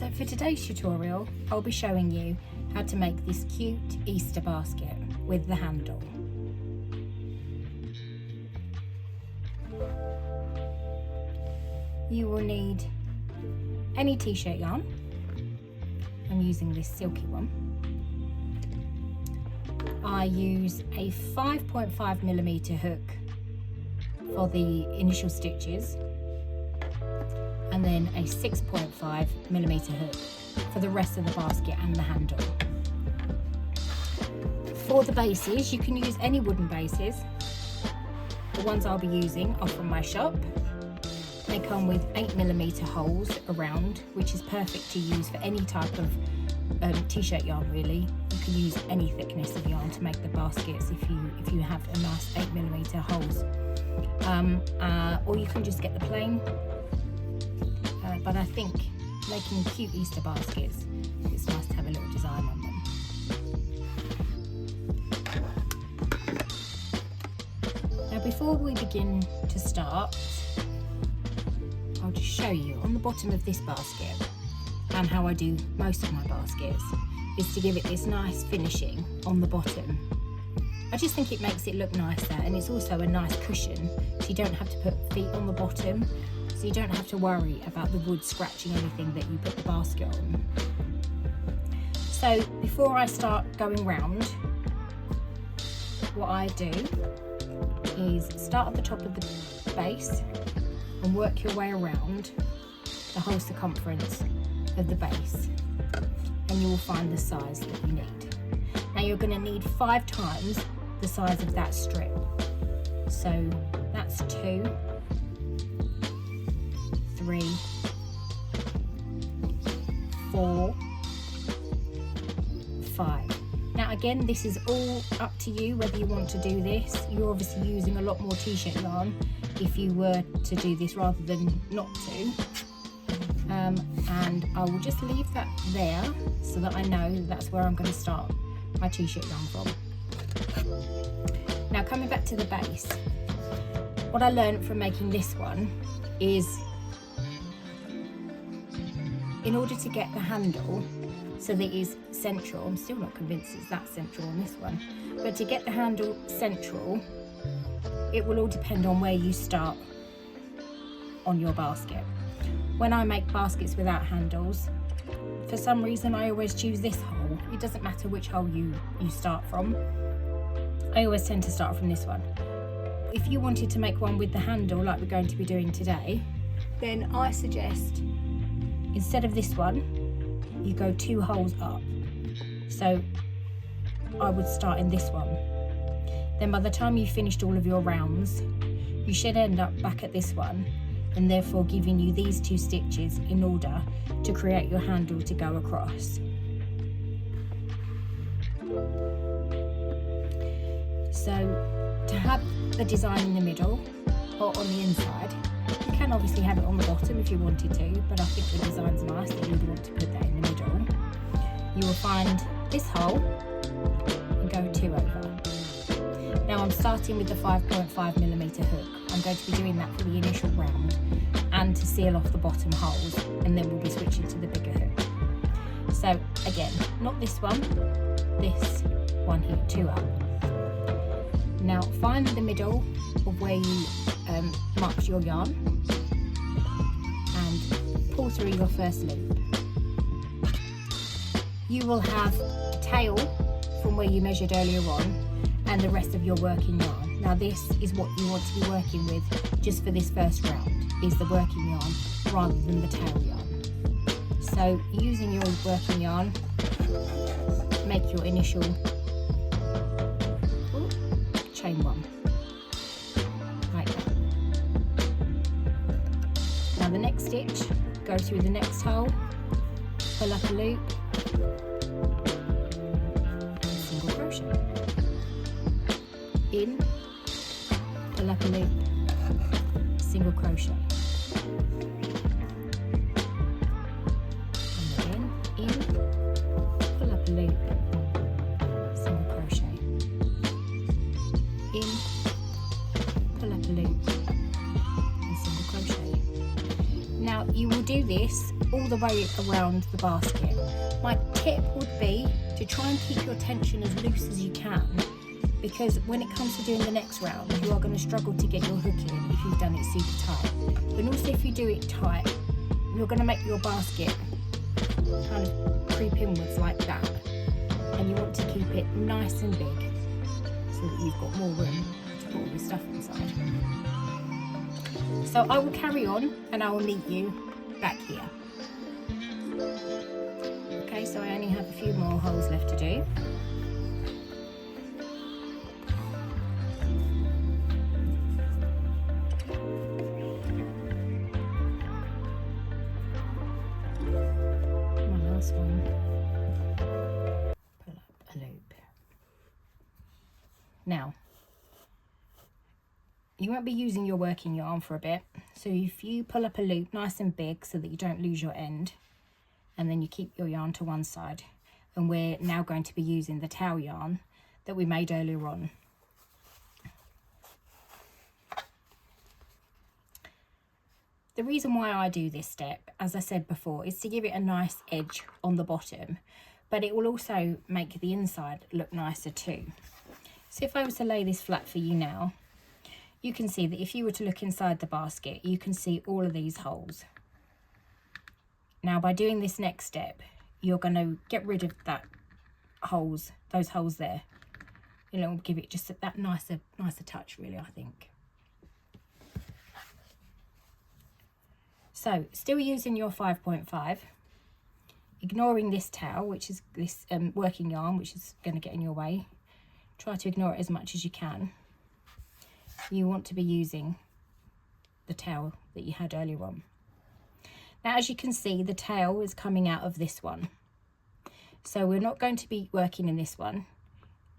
So for today's tutorial, I'll be showing you how to make this cute Easter basket with the handle. You will need any t-shirt yarn. I'm using this silky one. I use a 5.5mm hook for the initial stitches, and then a 6.5mm hook for the rest of the basket and the handle. For the bases, you can use any wooden bases. The ones I'll be using are from my shop. They come with 8mm holes around, which is perfect to use for any type of t-shirt yarn really. You can use any thickness of yarn to make the baskets if you have a nice 8mm holes. Or you can just get the plain. But I think making cute Easter baskets, it's nice to have a little design on them. Now before we begin to start, I'll just show you on the bottom of this basket, and how I do most of my baskets, is to give it this nice finishing on the bottom. I just think it makes it look nicer, and it's also a nice cushion, so you don't have to put feet on the bottom. So you don't have to worry about the wood scratching anything that you put the basket on. So before I start going round, what I do is start at the top of the base and work your way around the whole circumference of the base, and you will find the size that you need. Now you're going to need 5 times the size of that strip. So that's 2, 3, 4, 5. Now again, this is all up to you whether you want to do this. You're obviously using a lot more t-shirt yarn if you were to do this rather than not to. And I will just leave that there so that I know that's where I'm going to start my t-shirt yarn from. Now coming back to the base, what I learned from making this one is, in order to get the handle so that it is central, I'm still not convinced it's that central on this one, but to get the handle central, it will all depend on where you start on your basket. When I make baskets without handles, for some reason I always choose this hole. It doesn't matter which hole you start from. I always tend to start from this one. If you wanted to make one with the handle like we're going to be doing today, then I suggest, instead of this one, you go 2 holes up. So I would start in this one. Then by the time you've finished all of your rounds, you should end up back at this one, and therefore giving you these 2 stitches in order to create your handle to go across. So to have the design in the middle or on the inside, you can obviously have it on the bottom if you wanted to, but I think the design's nice that you would want to put that in the middle. You will find this hole and go 2 over. Now I'm starting with the 5.5mm hook. I'm going to be doing that for the initial round and to seal off the bottom holes, and then we'll be switching to the bigger hook. So again, not this one, this one here, 2 up. Now find the middle of where you marked your yarn and pull through your first loop. You will have a tail from where you measured earlier on and the rest of your working yarn. Now this is what you want to be working with just for this first round, is the working yarn rather than the tail yarn. So using your working yarn, make your initial chain 1, like that. Now the next stitch, go through the next hole, pull up a loop, and single crochet. In, pull up a loop, single crochet. And again, in, pull up a loop, single crochet. In, pull up a loop, and single crochet. Now you will do this all the way around the basket. My tip would be to try and keep your tension as loose as you can, because when it comes to doing the next round, you are going to struggle to get your hook in if you've done it super tight. But also if you do it tight, you're going to make your basket kind of creep inwards like that, and you want to keep it nice and big so that you've got more room to put all your stuff inside. So I will carry on and I will meet you back here. Okay, so I only have a few more holes left to do. My last one. Pull up a loop. Now, you won't be using your working yarn for a bit, so if you pull up a loop nice and big so that you don't lose your end, and then you keep your yarn to one side, and we're now going to be using the tail yarn that we made earlier on. The reason why I do this step, as I said before, is to give it a nice edge on the bottom, but it will also make the inside look nicer too. So if I was to lay this flat for you now, you can see that if you were to look inside the basket, you can see all of these holes. Now by doing this next step, you're going to get rid of those holes there. It'll give it just that nicer touch really, I think. So still using your 5.5, ignoring this tail, which is this working yarn, which is going to get in your way. Try to ignore it as much as you can. You want to be using the tail that you had earlier on. Now, as you can see, the tail is coming out of this one. So we're not going to be working in this one.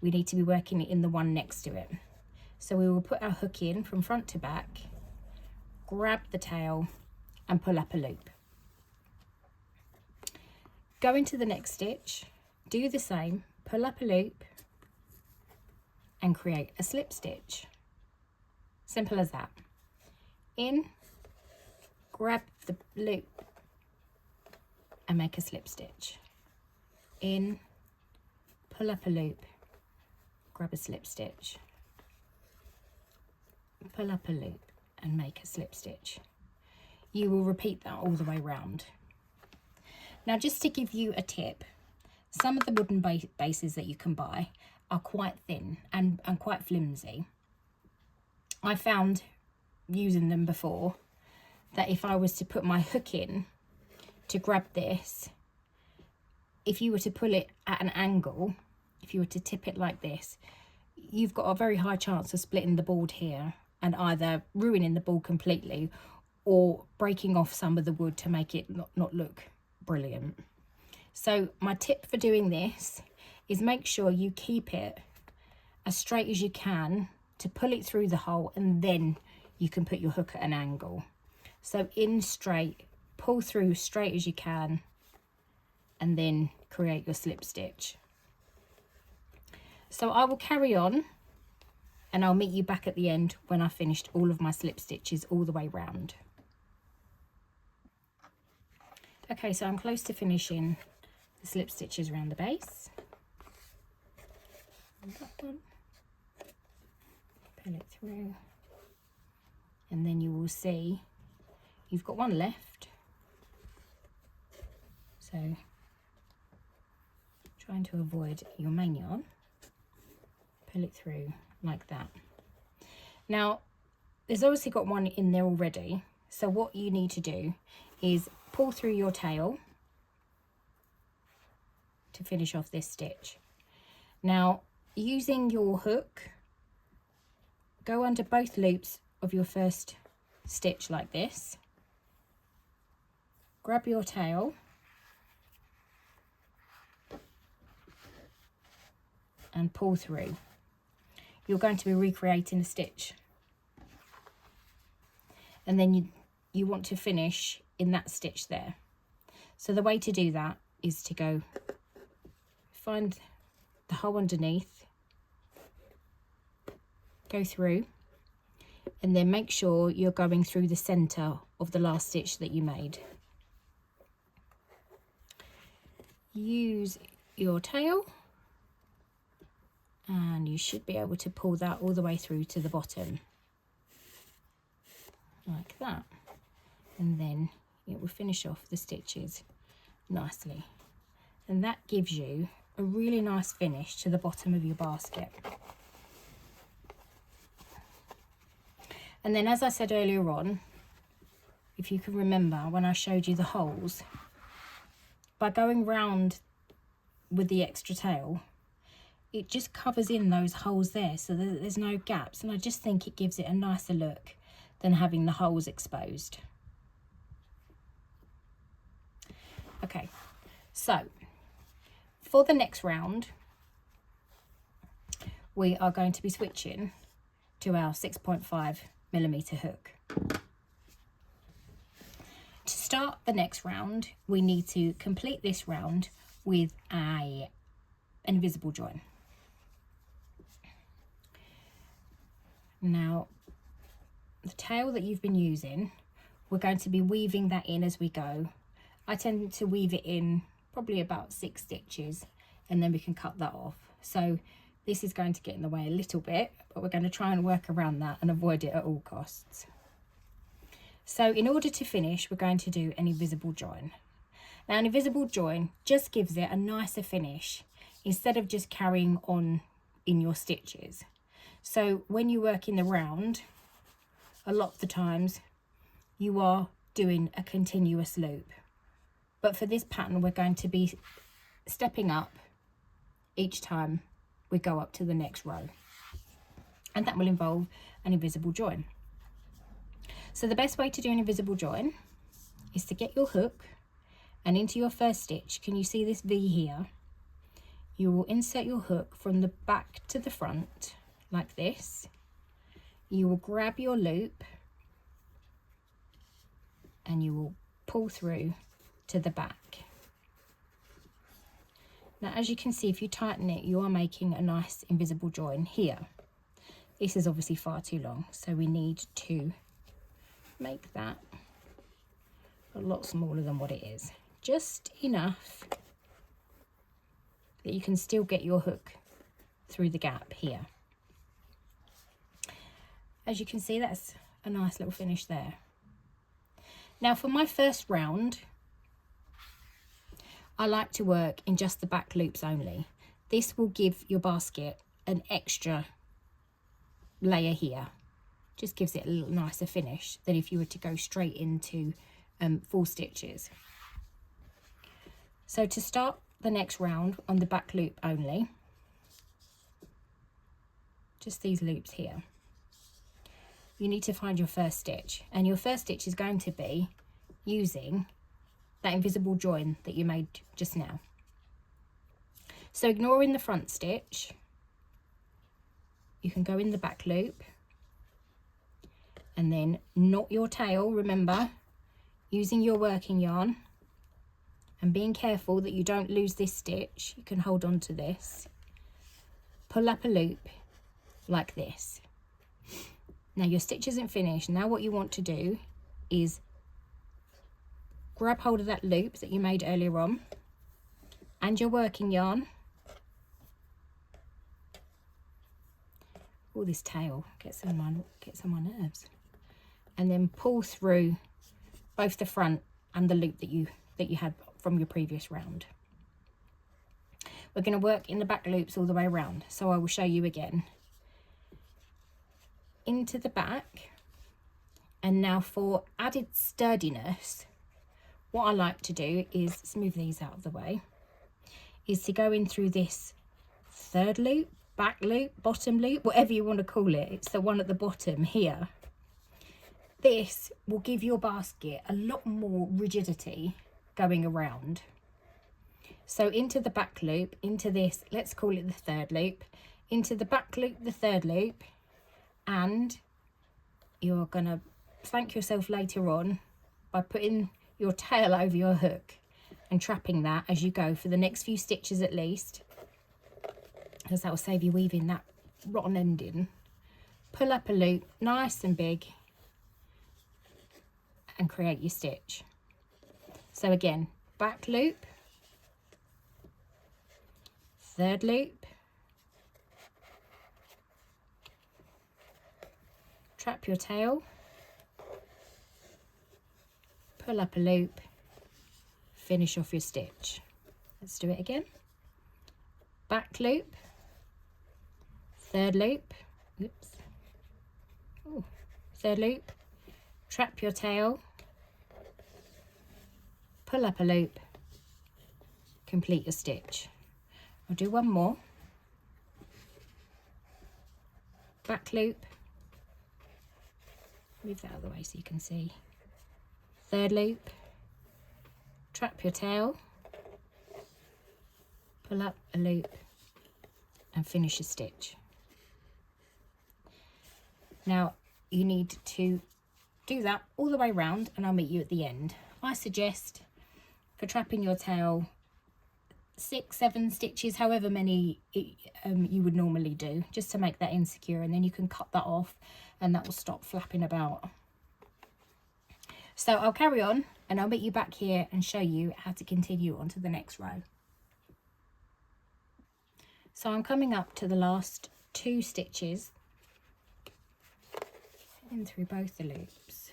We need to be working in the one next to it. So we will put our hook in from front to back, grab the tail and pull up a loop. Go into the next stitch, do the same, pull up a loop and create a slip stitch. Simple as that. In, grab the loop and make a slip stitch. In, pull up a loop, grab a slip stitch, pull up a loop and make a slip stitch. You will repeat that all the way round. Now, just to give you a tip, some of the wooden bases that you can buy are quite thin and quite flimsy. I found using them before that if I was to put my hook in to grab this, if you were to pull it at an angle, if you were to tip it like this, you've got a very high chance of splitting the board here and either ruining the board completely or breaking off some of the wood to make it not look brilliant. So my tip for doing this is make sure you keep it as straight as you can to pull it through the hole, and then you can put your hook at an angle. So in straight, pull through straight as you can, and then create your slip stitch. So I will carry on and I'll meet you back at the end when I've finished all of my slip stitches all the way round. Okay, so I'm close to finishing the slip stitches around the base. That one. Pull it through, and then you will see you've got one left. So trying to avoid your main yarn, pull it through like that. Now there's obviously got one in there already, so what you need to do is pull through your tail to finish off this stitch. Now, using your hook, go under both loops of your first stitch like this, grab your tail and pull through. You're going to be recreating a stitch, and then you want to finish in that stitch there. So the way to do that is to go find the hole underneath, go through, and then make sure you're going through the center of the last stitch that you made. use your tail and you should be able to pull that all the way through to the bottom like that, and then it will finish off the stitches nicely, and that gives you a really nice finish to the bottom of your basket. And then, as I said earlier on, if you can remember when I showed you the holes, by going round with the extra tail, it just covers in those holes there so that there's no gaps, and I just think it gives it a nicer look than having the holes exposed. Okay, so for the next round we are going to be switching to our 6.5mm hook. To start the next round, we need to complete this round with an invisible join. Now, the tail that you've been using, we're going to be weaving that in as we go. I tend to weave it in probably about 6 stitches, and then we can cut that off. So this is going to get in the way a little bit, but we're going to try and work around that and avoid it at all costs. So in order to finish, we're going to do an invisible join. Now, an invisible join just gives it a nicer finish instead of just carrying on in your stitches. So when you work in the round, a lot of the times you are doing a continuous loop. But for this pattern, we're going to be stepping up each time we go up to the next row. And that will involve an invisible join. So the best way to do an invisible join is to get your hook and into your first stitch. Can you see this V here? You will insert your hook from the back to the front like this. You will grab your loop and you will pull through to the back. Now, as you can see, if you tighten it, you are making a nice invisible join here. This is obviously far too long, so we need to make that a lot smaller than what it is. Just enough that you can still get your hook through the gap here. As you can see, that's a nice little finish there. Now, for my first round, I like to work in just the back loops only. This will give your basket an extra layer here. Just gives it a little nicer finish than if you were to go straight into full stitches. So to start the next round on the back loop only, just these loops here, you need to find your first stitch, and your first stitch is going to be using that invisible join that you made just now. So ignoring the front stitch, you can go in the back loop and then knot your tail, remember, using your working yarn and being careful that you don't lose this stitch. You can hold on to this, pull up a loop like this. Now your stitch isn't finished. Now what you want to do is grab hold of that loop that you made earlier on and your working yarn. Oh, this tail gets on my nerves. And then pull through both the front and the loop that you had from your previous round. We're going to work in the back loops all the way around, so I will show you again. Into the back, and now for added sturdiness, what I like to do is smooth these out of the way, is to go in through this third loop, back loop, bottom loop, whatever you want to call it. It's the one at the bottom here. This will give your basket a lot more rigidity going around. So into the back loop, into this, let's call it the third loop, into the back loop, the third loop, and you're gonna thank yourself later on by putting your tail over your hook and trapping that as you go for the next few stitches at least, because that will save you weaving that rotten ending. Pull up a loop nice and big and create your stitch. So again, back loop, third loop, trap your tail, pull up a loop, finish off your stitch. Let's do it again. Back loop, third loop, oops, oh, third loop, trap your tail, pull up a loop, complete your stitch. I'll do one more. Back loop, move that out of the way so you can see. Third loop, trap your tail, pull up a loop and finish your stitch. Now you need to do that all the way around and I'll meet you at the end. I suggest for trapping your tail 6-7 stitches, however many you would normally do, just to make that insecure, and then you can cut that off and that will stop flapping about. So I'll carry on and I'll meet you back here and show you how to continue on to the next row. So I'm coming up to the last 2 stitches in through both the loops.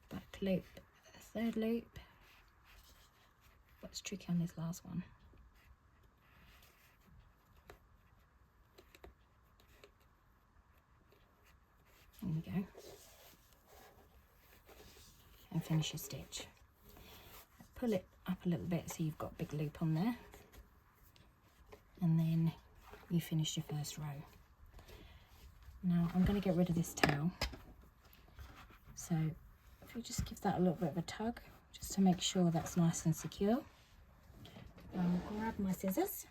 Back loop, third loop. What's tricky on this last one? There we go. And finish your stitch. Pull it up a little bit so you've got a big loop on there. And then you finish your first row. Now I'm going to get rid of this tail. So if you just give that a little bit of a tug, just to make sure that's nice and secure. I'll grab my scissors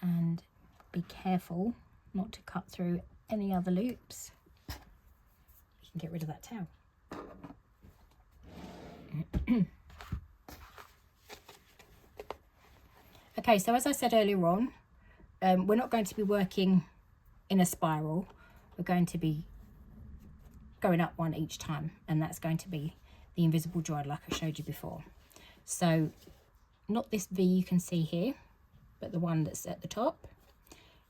and be careful not to cut through any other loops. You can get rid of that tail. Okay, so as I said earlier on, we're not going to be working in a spiral. We're going to be going up one each time, and that's going to be the invisible join like I showed you before. So not this V you can see here, but the one that's at the top.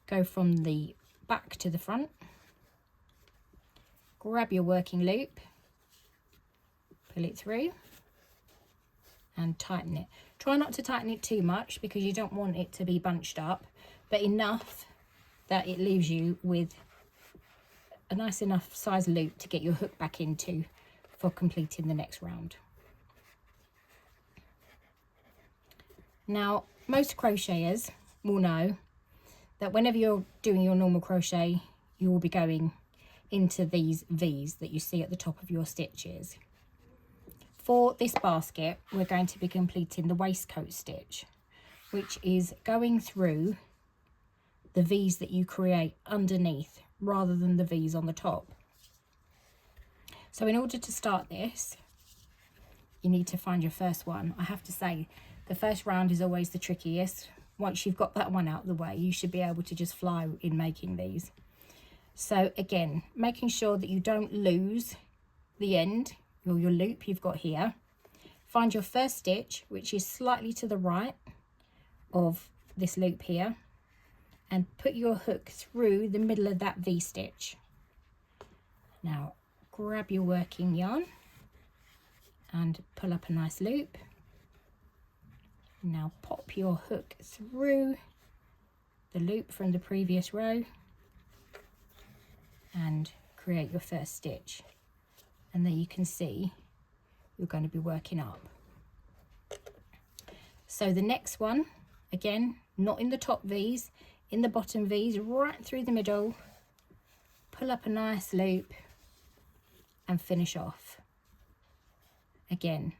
Go from the back to the front, grab your working loop, pull it through and tighten it. Try not to tighten it too much because you don't want it to be bunched up, but enough that it leaves you with a nice enough size loop to get your hook back into for completing the next round. Now, most crocheters will know that whenever you're doing your normal crochet, you will be going into these V's that you see at the top of your stitches. For this basket, we're going to be completing the waistcoat stitch, which is going through the V's that you create underneath rather than the V's on the top. So in order to start this, you need to find your first one. I have to say, the first round is always the trickiest. Once you've got that one out of the way, you should be able to just fly in making these. So again, making sure that you don't lose the end or your loop you've got here. Find your first stitch, which is slightly to the right of this loop here, and put your hook through the middle of that V stitch. Now grab your working yarn and pull up a nice loop. Now pop your hook through the loop from the previous row and create your first stitch. And there you can see you're going to be working up. So the next one, again, not in the top V's, in the bottom V's, right through the middle, pull up a nice loop and finish off. Again,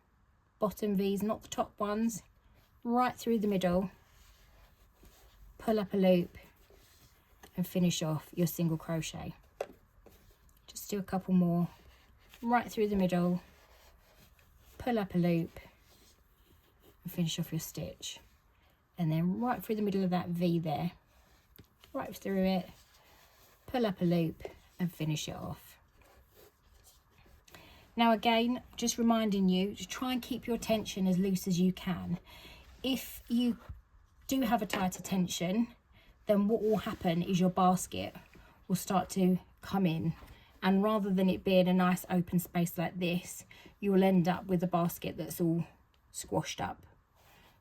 bottom V's, not the top ones, right through the middle, pull up a loop and finish off your single crochet. Just do a couple more, right through the middle, pull up a loop and finish off your stitch. And then right through the middle of that V there, right through it, pull up a loop and finish it off. Now again, just reminding you to try and keep your tension as loose as you can. if you do have a tighter tension, then what will happen is your basket will start to come in, and rather than it being a nice open space like this, you will end up with a basket that's all squashed up.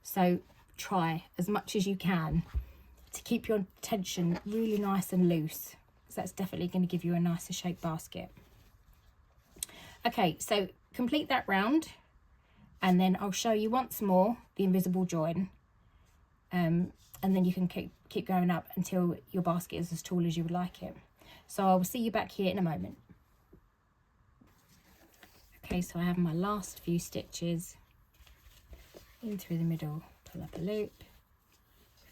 So try as much as you can to keep your tension really nice and loose, because that's definitely going to give you a nicer shaped basket. Okay, so complete that round, and then I'll show you once more the invisible join, and then you can keep going up until your basket is as tall as you would like it. So I will see you back here in a moment. Okay, so I have my last few stitches in through the middle, pull up a loop,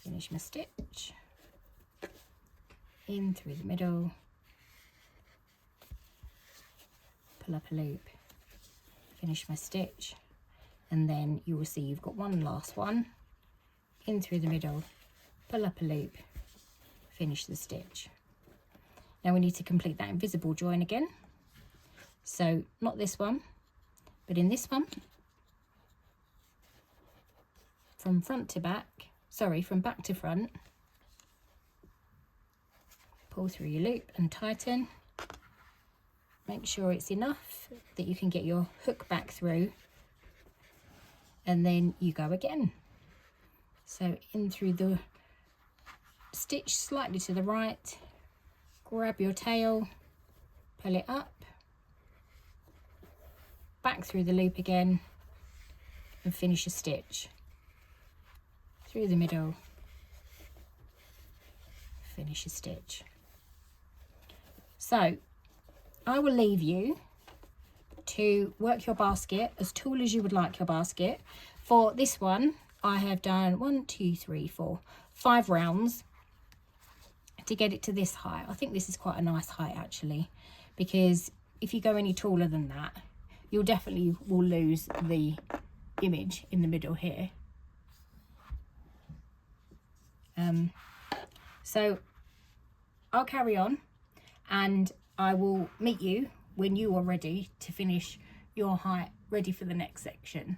finish my stitch, in through the middle, pull up a loop, finish my stitch, and then you will see you've got one last one, in through the middle, pull up a loop, finish the stitch. Now we need to complete that invisible join again. So not this one, but in this one, from front to back, sorry, from back to front, pull through your loop and tighten. Make sure it's enough that you can get your hook back through, and then you go again. So in through the stitch slightly to the right, grab your tail, pull it up, back through the loop again, and finish a stitch. Through the middle, finish a stitch. So I will leave you to work your basket as tall as you would like your basket. For this one, I have done 5 rounds to get it to this height. I think this is quite a nice height actually, because if you go any taller than that, you'll definitely will lose the image in the middle here. So I'll carry on, and I will meet you when you are ready to finish your height, ready for the next section.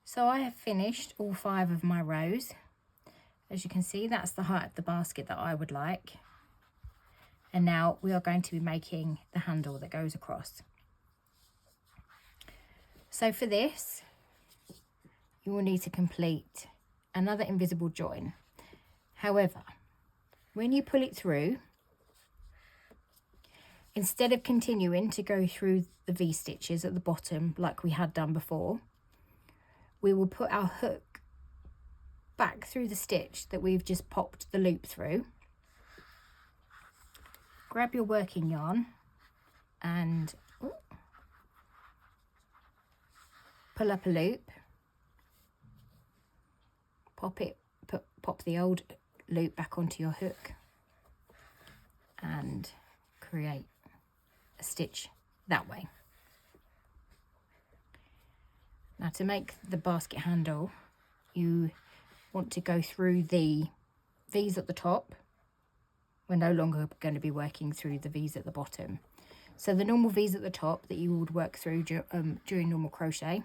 So I have finished all 5 of my rows. As you can see, that's the height of the basket that I would like. And now we are going to be making the handle that goes across. So for this, you will need to complete another invisible join. However, when you pull it through, instead of continuing to go through the V-stitches at the bottom like we had done before, we will put our hook back through the stitch that we've just popped the loop through. Grab your working yarn and pull up a loop, pop the old loop back onto your hook and create a stitch that way. Now to make the basket handle, you want to go through the V's at the top. We're no longer going to be working through the V's at the bottom. So the normal V's at the top that you would work through during normal crochet,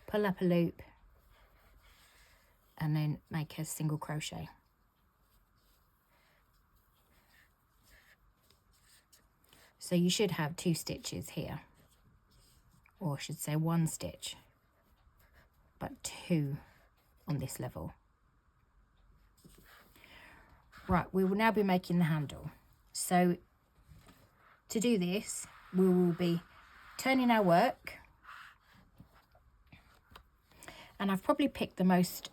pull up a loop and then make a single crochet. So you should have 2 stitches here, or I should say 1 stitch, but 2 on this level. Right, we will now be making the handle. So to do this, we will be turning our work, and I've probably picked the most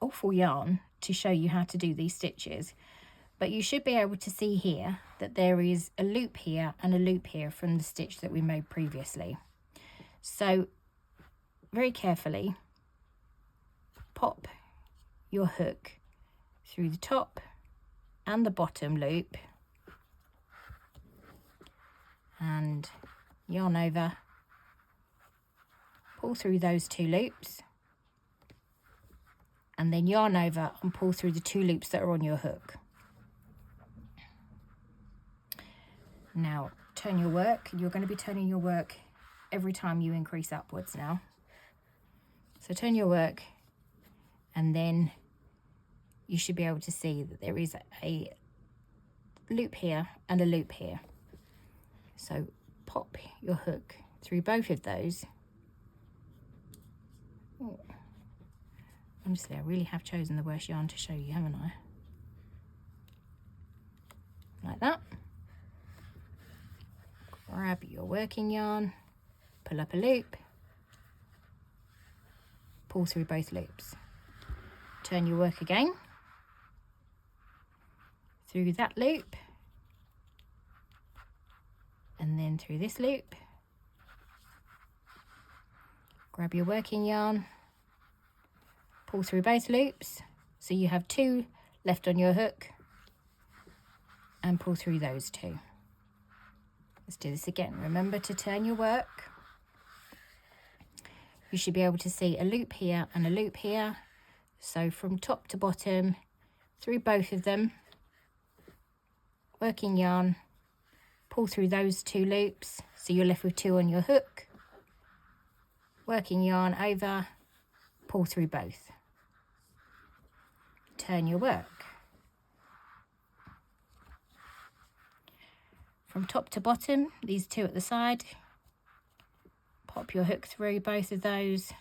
awful yarn to show you how to do these stitches, but you should be able to see here that there is a loop here and a loop here from the stitch that we made previously. So very carefully pop your hook through the top and the bottom loop and yarn over, pull through those 2 loops, and then yarn over and pull through the 2 loops that are on your hook. Now turn your work. You're going to be turning your work every time you increase upwards now. So turn your work, and then you should be able to see that there is a loop here and a loop here. So pop your hook through both of those. Oh, honestly, I really have chosen the worst yarn to show you, haven't I? Like that. Grab your working yarn, pull up a loop, pull through both loops. Turn your work again, through that loop, and then through this loop. Grab your working yarn, pull through both loops, so you have 2 left on your hook, and pull through those 2. Let's do this again. Remember to turn your work. You should be able to see a loop here and a loop here. So from top to bottom, through both of them, working yarn, pull through those 2 loops, so you're left with 2 on your hook, working yarn over, pull through both. Turn your work. From top to bottom, these 2 at the side, pop your hook through both of those,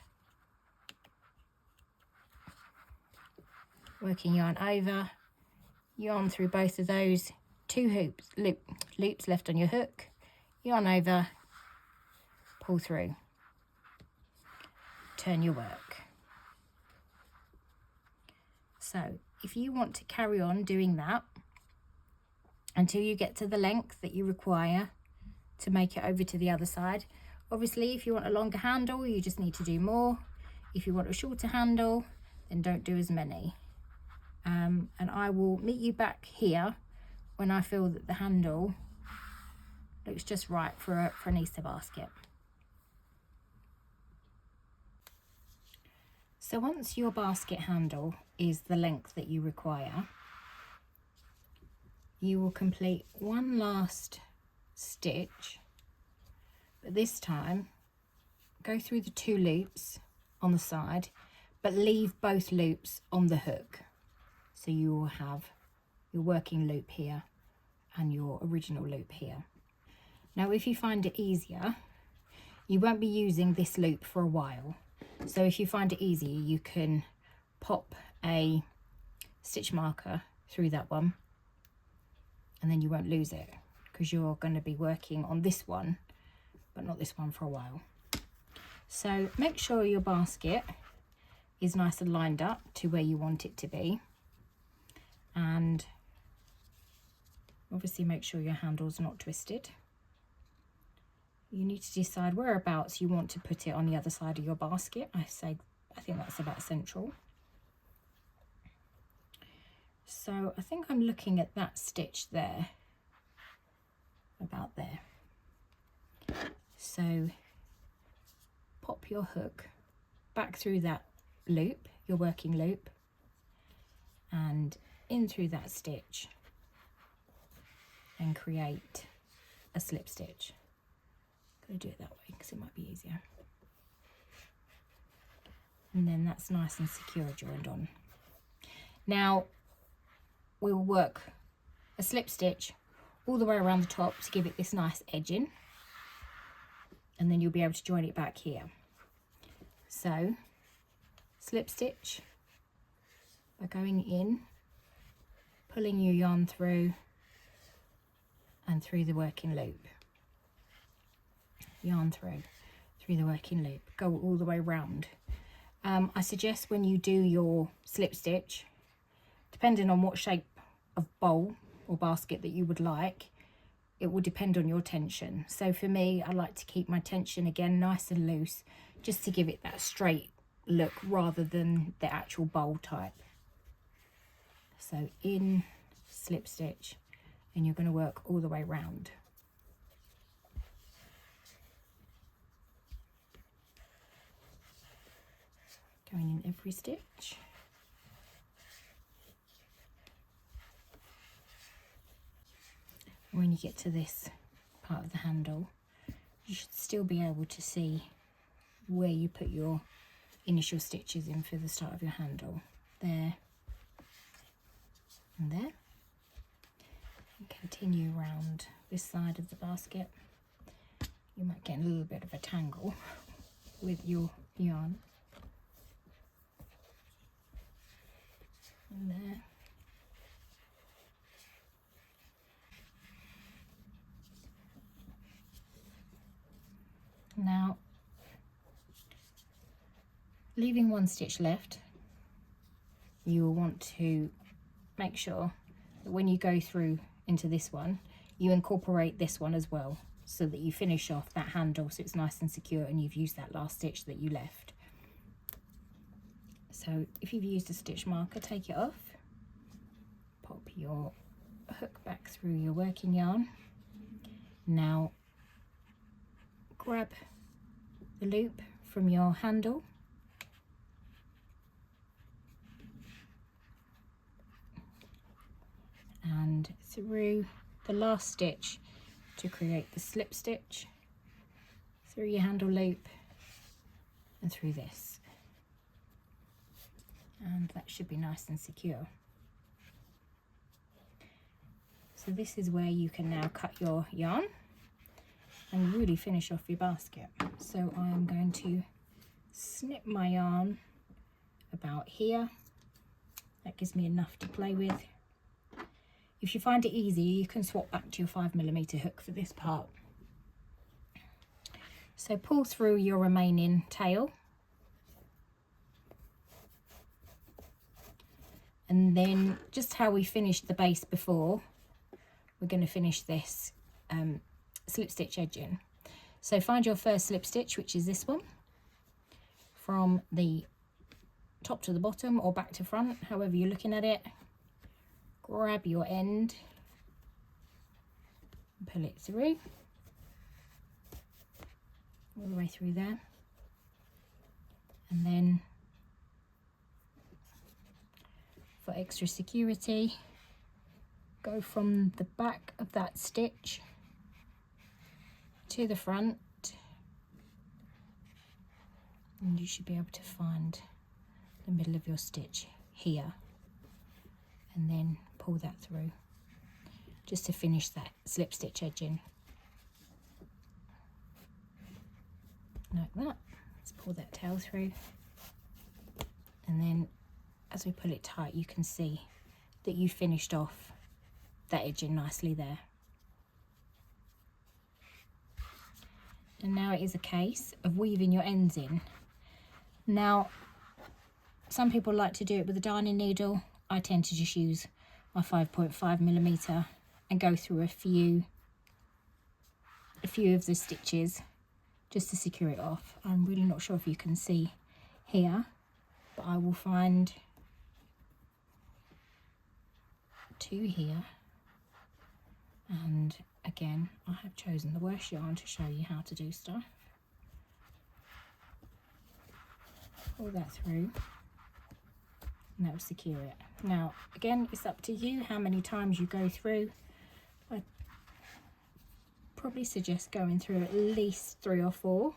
working yarn over, yarn through both of those, 2 loops left on your hook, yarn over, pull through, turn your work. So if you want to carry on doing that until you get to the length that you require to make it over to the other side, obviously if you want a longer handle, you just need to do more. If you want a shorter handle, then don't do as many. And I will meet you back here when I feel that the handle looks just right for an Easter basket. So once your basket handle is the length that you require, you will complete one last stitch, but this time go through the 2 loops on the side, but leave both loops on the hook. So you will have your working loop here and your original loop here. Now if you find it easier, you won't be using this loop for a while. So if you find it easier, you can pop a stitch marker through that one, and then you won't lose it, because you're going to be working on this one, but not this one for a while. So make sure your basket is nice and lined up to where you want it to be. And obviously make sure your handle's not twisted. You need to decide whereabouts you want to put it on the other side of your basket. I think that's about central. So I think I'm looking at that stitch there, about there. So pop your hook back through that loop, your working loop, and in through that stitch, and create a slip stitch. I'm going to do it that way because it might be easier. And then that's nice and secure joined on. Now we'll work a slip stitch all the way around the top to give it this nice edging, and then you'll be able to join it back here. So slip stitch by going in, pulling your yarn through and through the working loop, yarn through the working loop, go all the way round. I suggest when you do your slip stitch, depending on what shape of bowl or basket that you would like, it will depend on your tension. So for me, I like to keep my tension again nice and loose, just to give it that straight look rather than the actual bowl type. So in, slip stitch, and you're going to work all the way round. Going in every stitch. When you get to this part of the handle, you should still be able to see where you put your initial stitches in for the start of your handle. There and there. And continue around this side of the basket. You might get a little bit of a tangle with your yarn. And there. Now, leaving one stitch left, you will want to make sure that when you go through into this one, you incorporate this one as well, so that you finish off that handle so it's nice and secure and you've used that last stitch that you left. So if you've used a stitch marker, take it off, pop your hook back through your working yarn. Now grab the loop from your handle and through the last stitch to create the slip stitch, through your handle loop and through this, and that should be nice and secure. So this is where you can now cut your yarn and really finish off your basket. So I'm going to snip my yarn about here. That gives me enough to play with. If you find it easy, you can swap back to your 5mm hook for this part. So pull through your remaining tail, and then just how we finished the base before, we're going to finish this slip stitch edging. So find your first slip stitch, which is this one, from the top to the bottom or back to front, however you're looking at it. Grab your end, pull it through, all the way through there, and then for extra security, go from the back of that stitch to the front, and you should be able to find the middle of your stitch here, and then pull that through just to finish that slip stitch edging like that. Let's pull that tail through, and then as we pull it tight, you can see that you finished off that edging nicely there. And now it is a case of weaving your ends in. Now, some people like to do it with a darning needle. I tend to just use my 5.5mm and go through a few of the stitches just to secure it off. I'm really not sure if you can see here, but I will find 2 here, and again I have chosen the worst yarn to show you how to do stuff. Pull that through, and that will secure it. Now again, it's up to you how many times you go through. I probably suggest going through at least 3 or 4.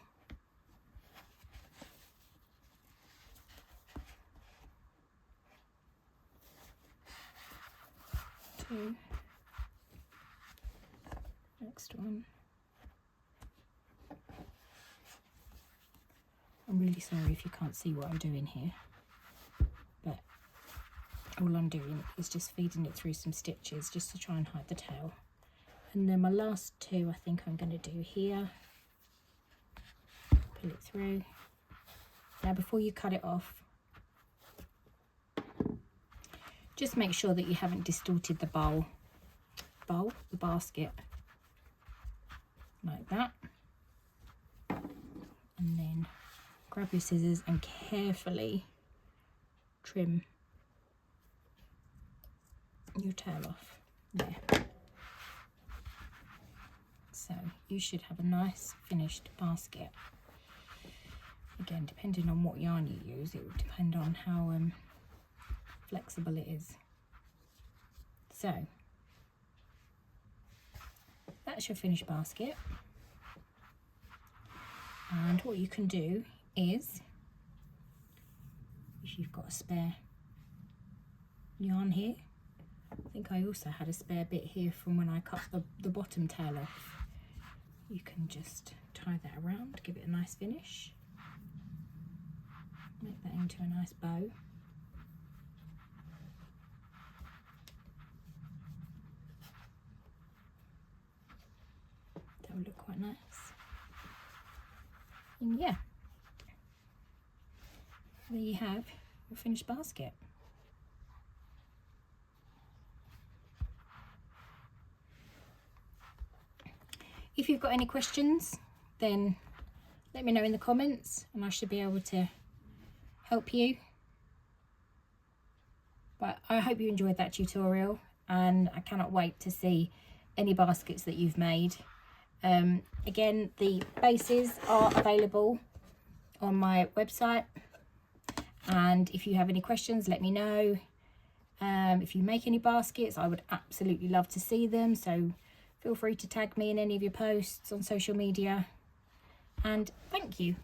Two. Next one. I'm really sorry if you can't see what I'm doing here, but all I'm doing is just feeding it through some stitches just to try and hide the tail. And then my last 2 I think I'm going to do here. Pull it through. Now before you cut it off, just make sure that you haven't distorted the the basket, like that. And then grab your scissors and carefully trim your tail off there. So you should have a nice finished basket. Again, depending on what yarn you use, it will depend on how flexible it is. So that's your finished basket. And what you can do is, if you've got a spare yarn here, I think I also had a spare bit here from when I cut the bottom tail off, you can just tie that around, give it a nice finish, make that into a nice bow. That would look quite nice. And yeah, there you have your finished basket. If you've got any questions, then let me know in the comments and I should be able to help you. But I hope you enjoyed that tutorial, and I cannot wait to see any baskets that you've made. Again, the bases are available on my website, and if you have any questions, let me know. If you make any baskets, I would absolutely love to see them, so feel free to tag me in any of your posts on social media. And thank you.